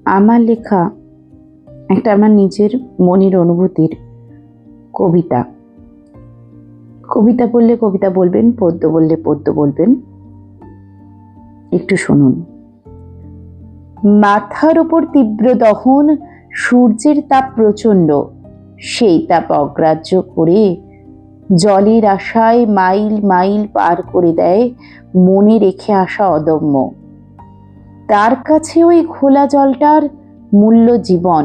আমার লেখা একটা আমার নিজের মনের অনুভূতির কবিতা। কবিতা বললে কবিতা বলবেন, পদ্য বললে পদ্য বলবেন। একটু শুনুন। মাথার ওপর তীব্র দহন, সূর্যের তাপ প্রচণ্ড, সেই তাপ অগ্রাহ্য করে জলের আশায় মাইল মাইল পার করে দেয় মনে রেখে আসা অদম্য। তার কাছে ওই খোলা জলটার মূল্য জীবন।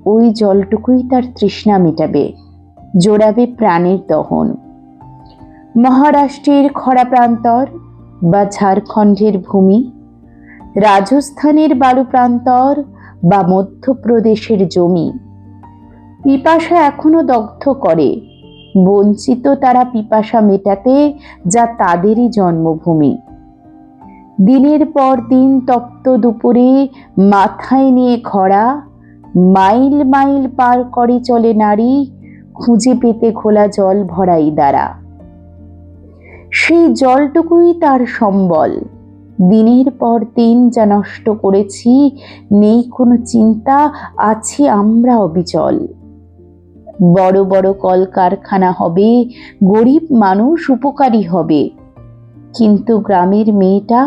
ওই জলটুকুই তার তৃষ্ণা মেটাবে, জোড়াবে প্রাণের দহন। মহারাষ্ট্রের খরা প্রান্তর বা ঝাড়খণ্ডের ভূমি, রাজস্থানের বালু প্রান্তর বা মধ্যপ্রদেশের জমি, পিপাসা এখনো দগ্ধ করে। বঞ্চিত তারা পিপাসা মেটাতে, যা তাদেরই জন্মভূমি। দিনের পর দিন তপ্ত দুপুরে মাথায় নিয়ে খরা, মাইল মাইল পার করে চলে নারী, খুঁজে পেতে খোলা জল ভরাই দ্বারা। সেই জলটুকুই তার সম্বল। দিনের পর দিন যা নষ্ট করেছি, নেই কোনো চিন্তা, আছি আমরা অবিচল। বড় বড় কলকারখানা হবে, গরিব মানুষ উপকারী হবে, কিন্তু গ্রামের মেয়েটা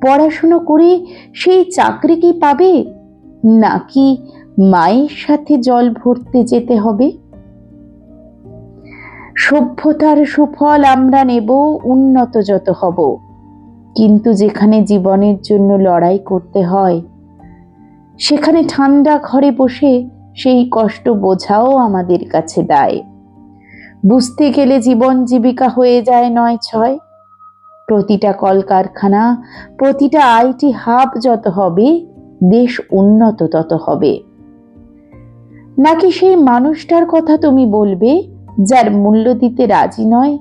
পড়াশুনো করে সেই চাকরি কি পাবে, নাকি মায়ের সাথে জল ভরতে যেতে হবে? সভ্যতার সুফল আমরা নেব, উন্নত যত হব, কিন্তু যেখানে জীবনের জন্য লড়াই করতে হয়, সেখানে ঠান্ডা ঘরে বসে সেই কষ্ট বোঝাও আমাদের কাছে দায়। বুঝতে গেলে জীবন জীবিকা হয়ে যায় নয় ছয়। প্রতিটা কলকারখানা, প্রতিটা আইটি হাব যত হবে, দেশ উন্নত তত হবে। নাকি সেই মানুষটার কথা তুমি বলবে, যার মূল্য দিতে রাজি নয়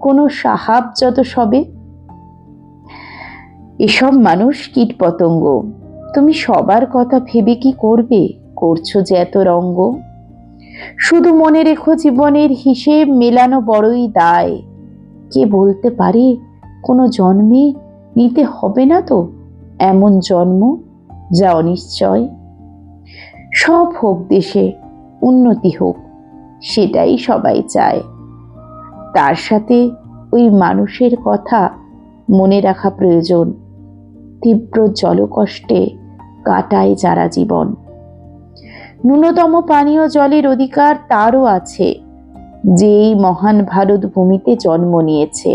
কোনো সাহাব যত সবে? এসব মানুষ কীট পতঙ্গ, তুমি সবার কথা ভেবে কি করবে, করছো যে এত রঙ্গ। শুধু মনে রেখো, জীবনের হিসেব মেলানো বড়ই দায়। কে বলতে পারে কোনো জন্মে নিতে হবে না তো এমন জন্ম, যা অনিশ্চয়। সব হোক দেশে, উন্নতি হোক, সেটাই সবাই চায়। তার সাথে ওই মানুষের কথা মনে রাখা প্রয়োজন। তীব্র জলকষ্টে কাটায় যারা জীবন, ন্যূনতম পানীয় জলের অধিকার তারও আছে, যে এই মহান ভারত ভূমিতে জন্ম নিয়েছে।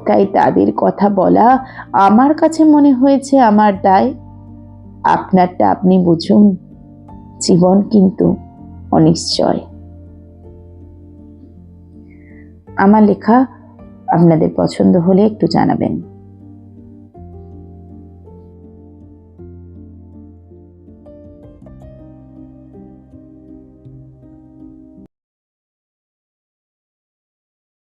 তাই তাদের কথা বলা আমার কাছে মনে হয়েছে আমার দায়। আপনারটা আপনি বুঝুন, জীবন কিন্তু অনিশ্চয়। আমার লেখা আপনাদের পছন্দ হলে একটু জানাবেন।